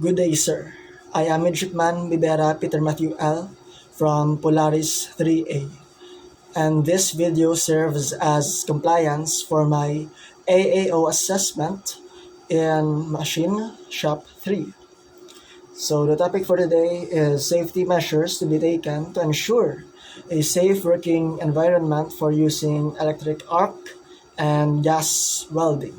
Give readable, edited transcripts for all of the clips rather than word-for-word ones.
Good day, sir. I am Midshipman Bibera Peter Matthew L. from Polaris 3A, and this video serves as compliance for my AAO assessment in Machine Shop 3. So the topic for today is safety measures to be taken to ensure a safe working environment for using electric arc and gas welding.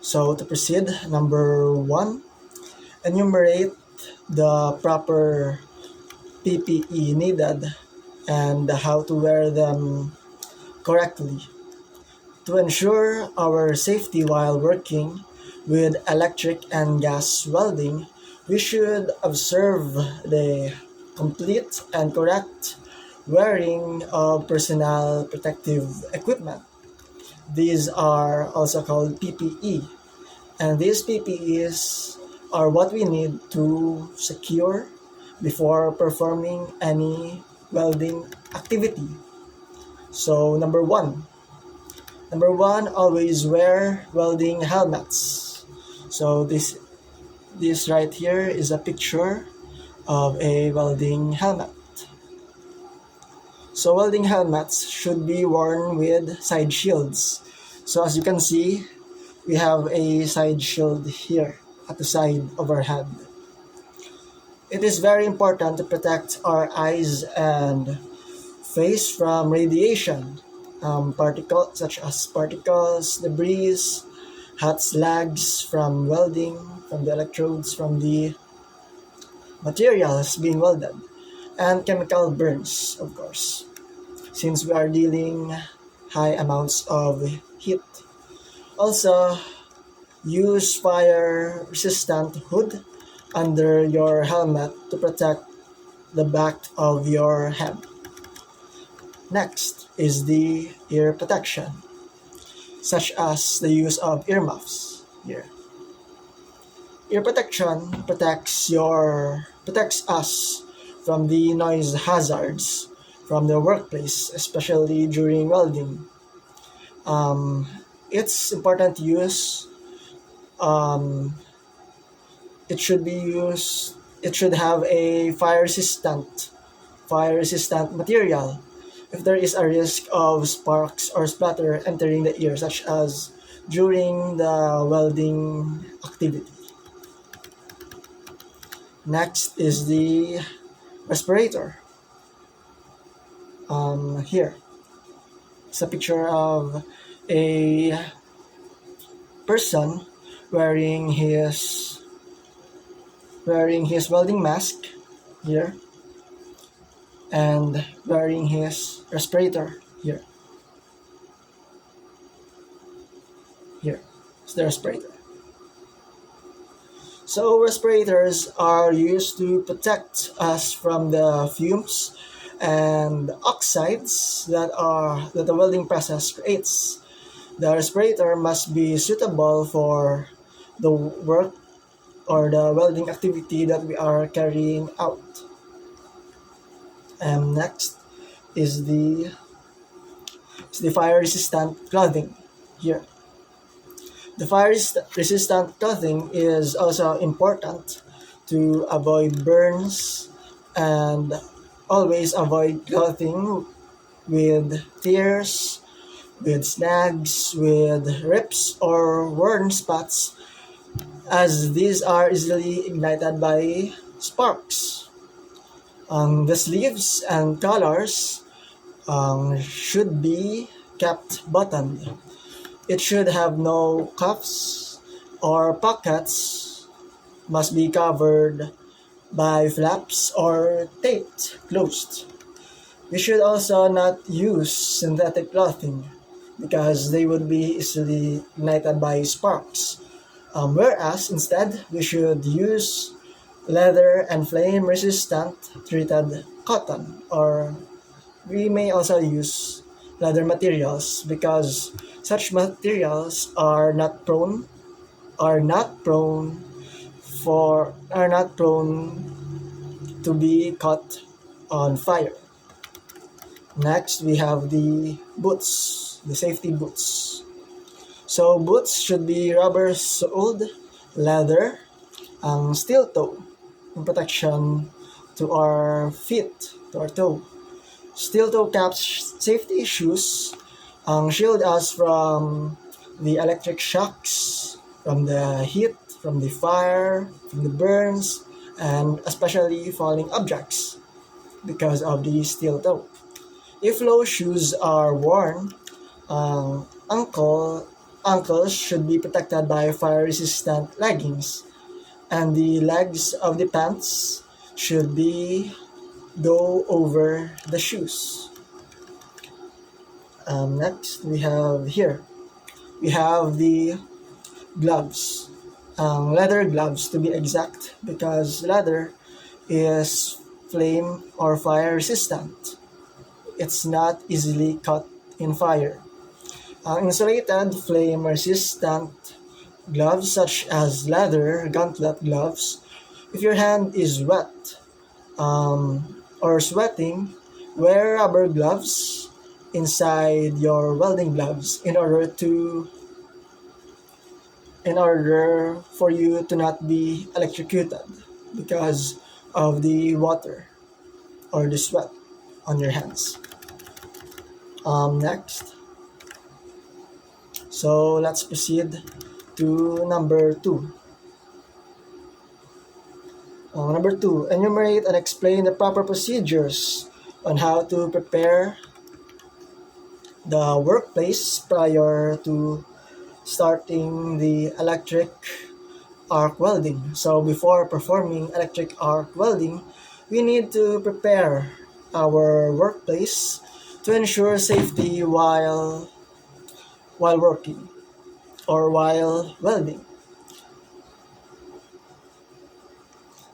So to proceed, number 1, enumerate the proper PPE needed and how to wear them correctly. To ensure our safety while working with electric and gas welding, we should observe the complete and correct wearing of personal protective equipment. These are also called PPE, and these PPEs are what we need to secure before performing any welding activity. So number one, always wear welding helmets. So this right here is a picture of a welding helmet. So welding helmets should be worn with side shields. So as you can see, we have a side shield here at the side of our head. It is very important to protect our eyes and face from radiation, particles such as particles, debris, hot slags from welding, from the electrodes, from the materials being welded, and chemical burns, of course, since we are dealing high amounts of heat. Also, use fire-resistant hood under your helmet to protect the back of your head. Next is the ear protection, such as the use of earmuffs here. Ear protection protects us from the noise hazards from the workplace, especially during welding. It's important to use. It should have a fire resistant material if there is a risk of sparks or splatter entering the ear, such as during the welding activity. Next is the respirator. Here, it's a picture of a person wearing his welding mask here and wearing his respirator here. Here is the respirator. So respirators are used to protect us from the fumes and oxides that the welding process creates. The respirator must be suitable for the work or the welding activity that we are carrying out. And next is the fire-resistant clothing here. The fire-resistant clothing is also important to avoid burns, and always avoid clothing with tears, with snags, with rips or worn spots, as these are easily ignited by sparks. The sleeves and collars should be kept buttoned. It should have no cuffs or pockets, must be covered by flaps or taped closed. We should also not use synthetic clothing because they would be easily ignited by sparks. Whereas instead, we should use leather and flame-resistant treated cotton, or we may also use leather materials because such materials are not prone to be caught on fire. Next, we have the boots, the safety boots. So boots should be rubber-soled leather, ang steel toe, yung protection to our feet, to our toe. Steel toe caps, safety shoes, shield us from the electric shocks, from the heat, from the fire, from the burns, and especially falling objects because of the steel toe. If low shoes are worn, ankles should be protected by fire-resistant leggings, and the legs of the pants should be go over the shoes. Next, we have the gloves, leather gloves to be exact, because leather is flame or fire resistant. It's not easily caught in fire. Insulated flame resistant gloves such as leather gauntlet gloves. If your hand is wet or sweating, wear rubber gloves inside your welding gloves in order for you to not be electrocuted because of the water or the sweat on your hands. Next, so let's proceed to number 2. Number 2, enumerate and explain the proper procedures on how to prepare the workplace prior to starting the electric arc welding. So before performing electric arc welding, we need to prepare our workplace to ensure safety while working or while welding.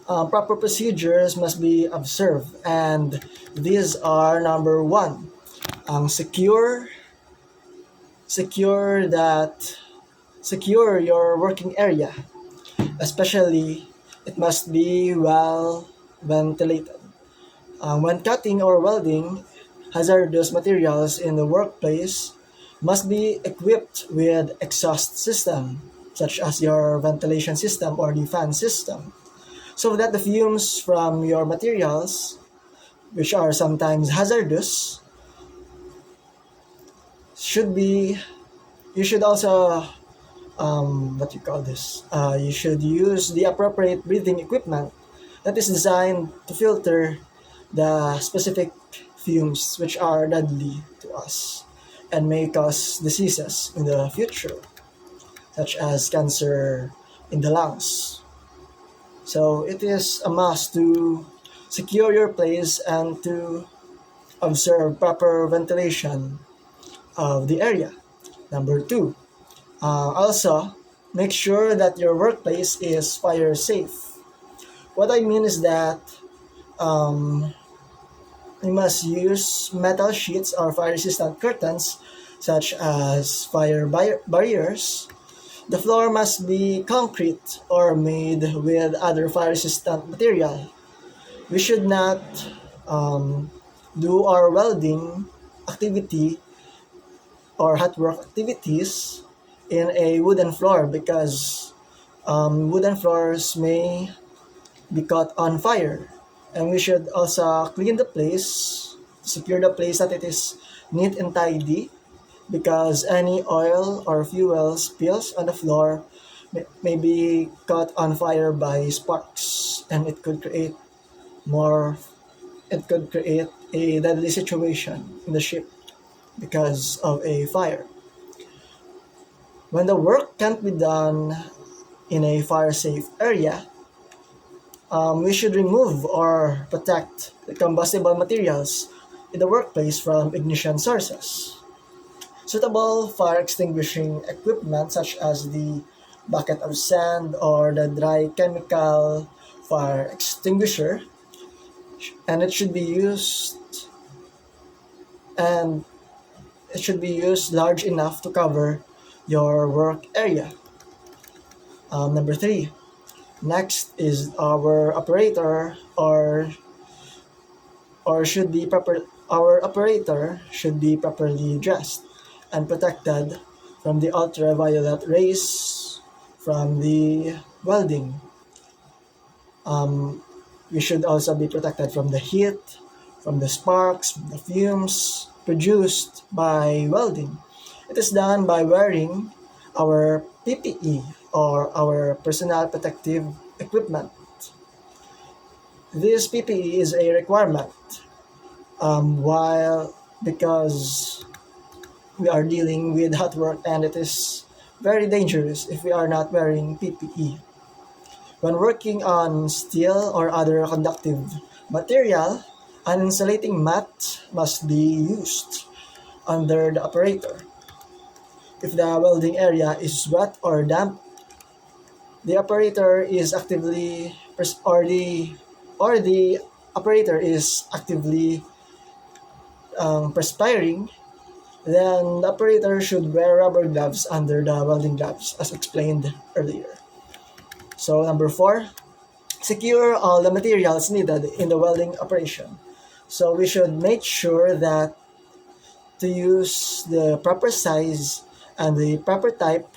Proper procedures must be observed, and these are: number 1, secure your working area, especially it must be well ventilated. When cutting or welding, hazardous materials in the workplace must be equipped with exhaust system, such as your ventilation system or the fan system, so that the fumes from your materials, which are sometimes hazardous, you should also you should use the appropriate breathing equipment that is designed to filter the specific fumes which are deadly to us and may cause diseases in the future, such as cancer in the lungs. So it is a must to secure your place and to observe proper ventilation of the area. Number 2, also make sure that your workplace is fire safe. What I mean is that you must use metal sheets or fire-resistant curtains such as fire barriers. The floor must be concrete or made with other fire-resistant material. We should not do our welding activity or hot work activities in a wooden floor, because wooden floors may be caught on fire. And we should also clean the place, secure the place that it is neat and tidy, because any oil or fuel spills on the floor may be caught on fire by sparks, and it could create a deadly situation in the ship because of a fire. When the work can't be done in a fire-safe area, we should remove or protect the combustible materials in the workplace from ignition sources. Suitable fire extinguishing equipment such as the bucket of sand or the dry chemical fire extinguisher, and it should be used large enough to cover your work area. Number 3, next is our operator our operator should be properly dressed and protected from the ultraviolet rays from the welding. We should also be protected from the heat, from the sparks, the fumes produced by welding. It is done by wearing our PPE or our personal protective equipment. This PPE is a requirement while because we are dealing with hot work and it is very dangerous if we are not wearing PPE. When working on steel or other conductive material, an insulating mat must be used under the operator. If the welding area is wet or damp, the operator is actively or the operator is actively perspiring, then the operator should wear rubber gloves under the welding gloves as explained earlier. So number 4, secure all the materials needed in the welding operation. So we should make sure that to use the proper size and the proper type,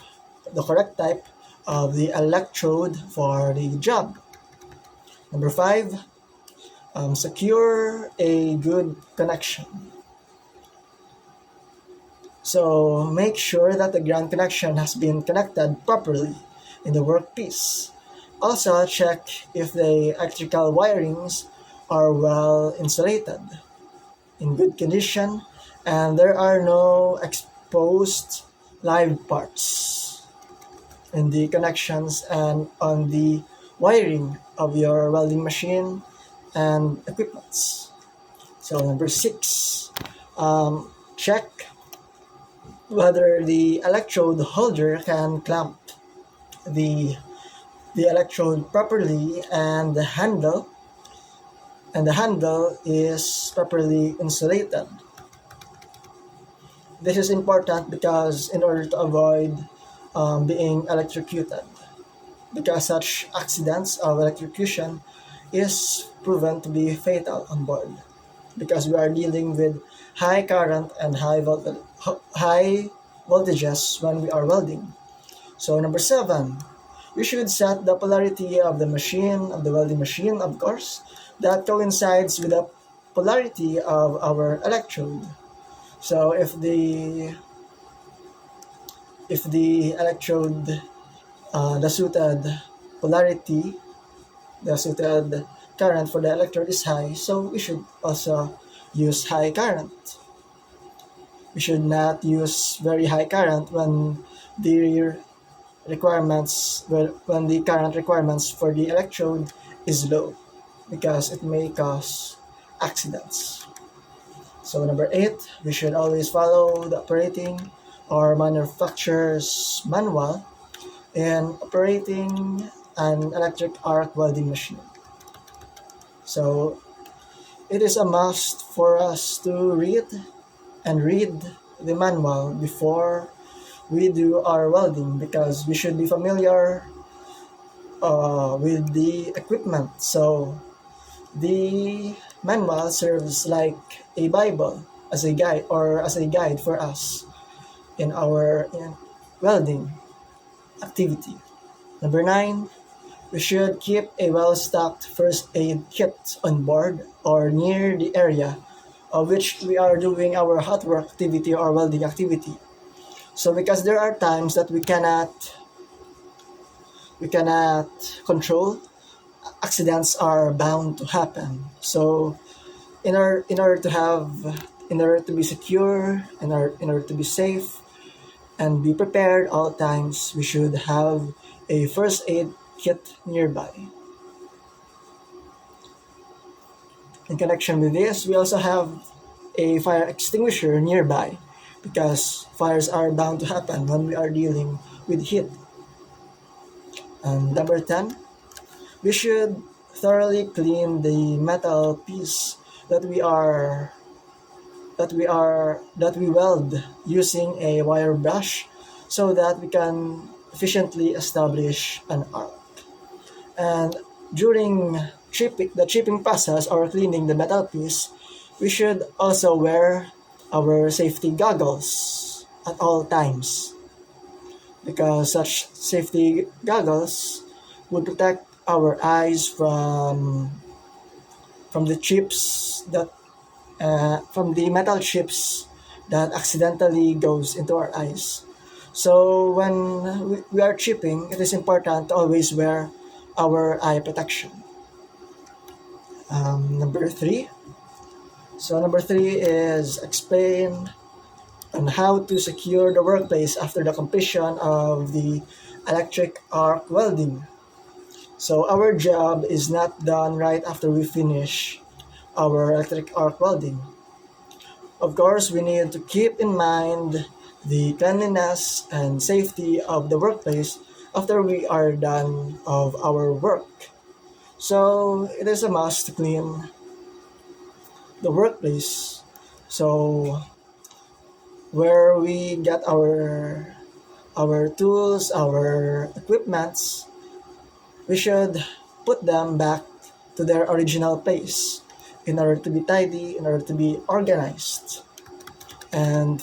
the correct type of the electrode for the job. Number 5, secure a good connection. So make sure that the ground connection has been connected properly in the workpiece. Also check if the electrical wirings are well insulated, in good condition, and there are no exposed live parts in the connections and on the wiring of your welding machine and equipments. So number 6, check whether the electrode holder can clamp the electrode properly and the handle is properly insulated. This is important because in order to avoid being electrocuted, because such accidents of electrocution is proven to be fatal on board, because we are dealing with high current and high voltages when we are welding. So number 7, we should set the polarity of the machine, of the welding machine, of course, that coincides with the polarity of our electrode. So if the electrode, the suited polarity, the suited current for the electrode is high, so we should also use high current. We should not use very high current when the current requirements for the electrode is low, because it may cause accidents. So number 8, we should always follow the operating or manufacturer's manual in operating an electric arc welding machine. So it is a must for us to read the manual before we do our welding, because we should be familiar with the equipment. So the manual serves like a Bible as a guide for us in our welding activity. Number 9, we should keep a well-stocked first aid kit on board or near the area of which we are doing our hot work activity or welding activity. So because there are times that we cannot control, accidents are bound to happen. So in order to be secure, in order to be safe and be prepared all times, we should have a first aid kit nearby. In connection with this, we also have a fire extinguisher nearby, because fires are bound to happen when we are dealing with heat. And number 10, we should thoroughly clean the metal piece that we weld using a wire brush, so that we can efficiently establish an arc. And during the chipping process or cleaning the metal piece, we should also wear our safety goggles at all times, because such safety goggles would protect our eyes from the chips that from the metal chips that accidentally goes into our eyes. So when we are chipping, it is important to always wear our eye protection. Number three. So number three is explain on how to secure the workplace after the completion of the electric arc welding. So our job is not done right after we finish our electric arc welding. Of course, we need to keep in mind the cleanliness and safety of the workplace after we are done of our work. So it is a must to clean the workplace. So where we get our tools, our equipments, we should put them back to their original place in order to be tidy, in order to be organized. And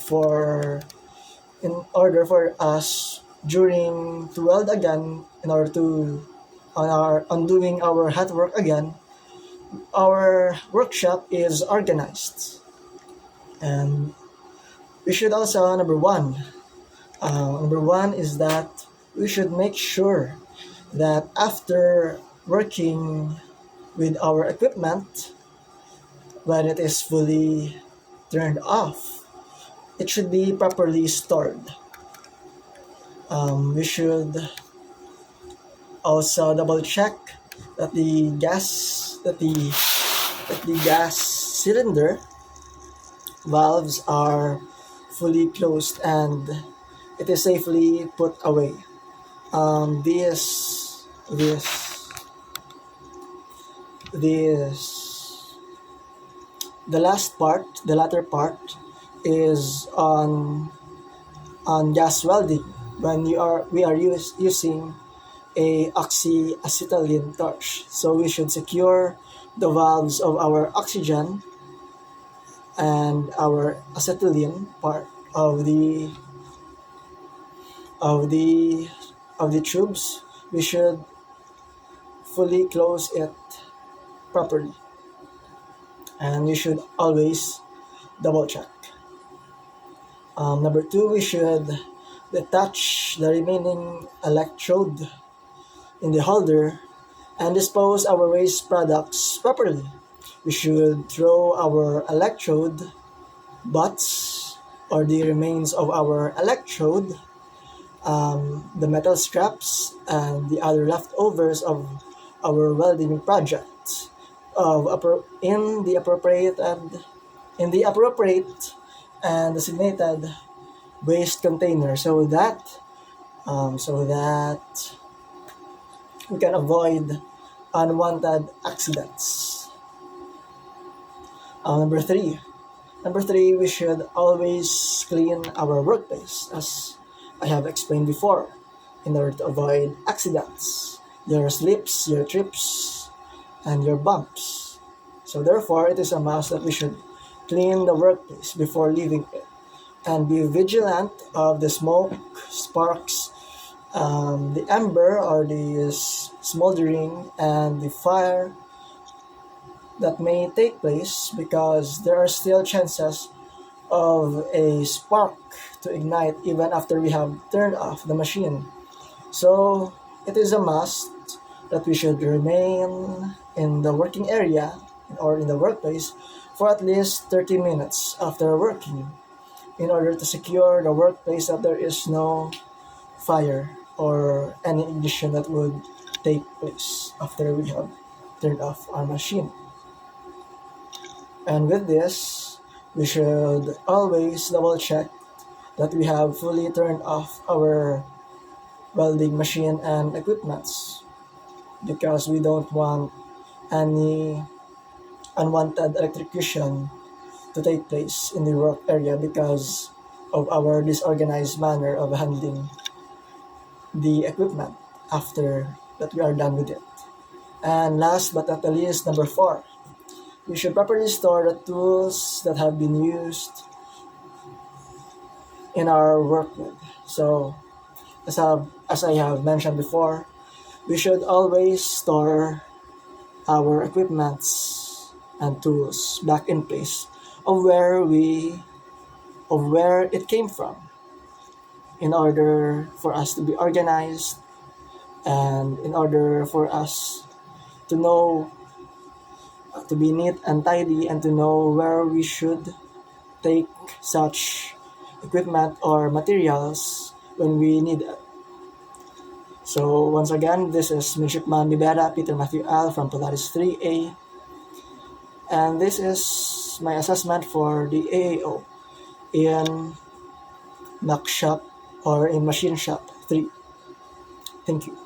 in order for us during to weld again, in order to on doing our hard work again, our workshop is organized. And we should also number one is that we should make sure that after working with our equipment, when it is fully turned off, it should be properly stored. We should also double check that the gas cylinder valves are fully closed and it is safely put away. This the latter part is on gas welding when we are using a oxyacetylene torch. So we should secure the valves of our oxygen and our acetylene part of the tubes. We should fully close it properly, and we should always double check. Number two, we should detach the remaining electrode in the holder and dispose our waste products properly. We should throw our electrode butts or the remains of our electrode, the metal scraps, and the other leftovers of our welding project in the appropriate and designated waste container, so that we can avoid unwanted accidents. Number three, we should always clean our workplace, as I have explained before, in order to avoid accidents, your slips, your trips, and your bumps. So therefore, it is a must that we should clean the workplace before leaving it, and be vigilant of the smoke, sparks, the ember or the smoldering, and the fire that may take place, because there are still chances of a spark to ignite even after we have turned off the machine. So it is a must that we should remain in the working area or in the workplace for at least 30 minutes after working, in order to secure the workplace that there is no fire or any ignition that would take place after we have turned off our machine. And with this, we should always double check that we have fully turned off our welding machine and equipments, because we don't want any unwanted electrocution to take place in the work area because of our disorganized manner of handling the equipment after that we are done with it. And last but not the least, number 4, we should properly store the tools that have been used in our work with. So as I have mentioned before, we should always store our equipments and tools back in place of where it came from, in order for us to be organized and in order for us to know, to be neat and tidy, and to know where we should take such equipment or materials when we need it. So once again, this is Midshipman Bibera Peter Matthew Al from Polaris 3A, and this is my assessment for the AAO in Mac Shop or in Machine Shop 3. Thank you.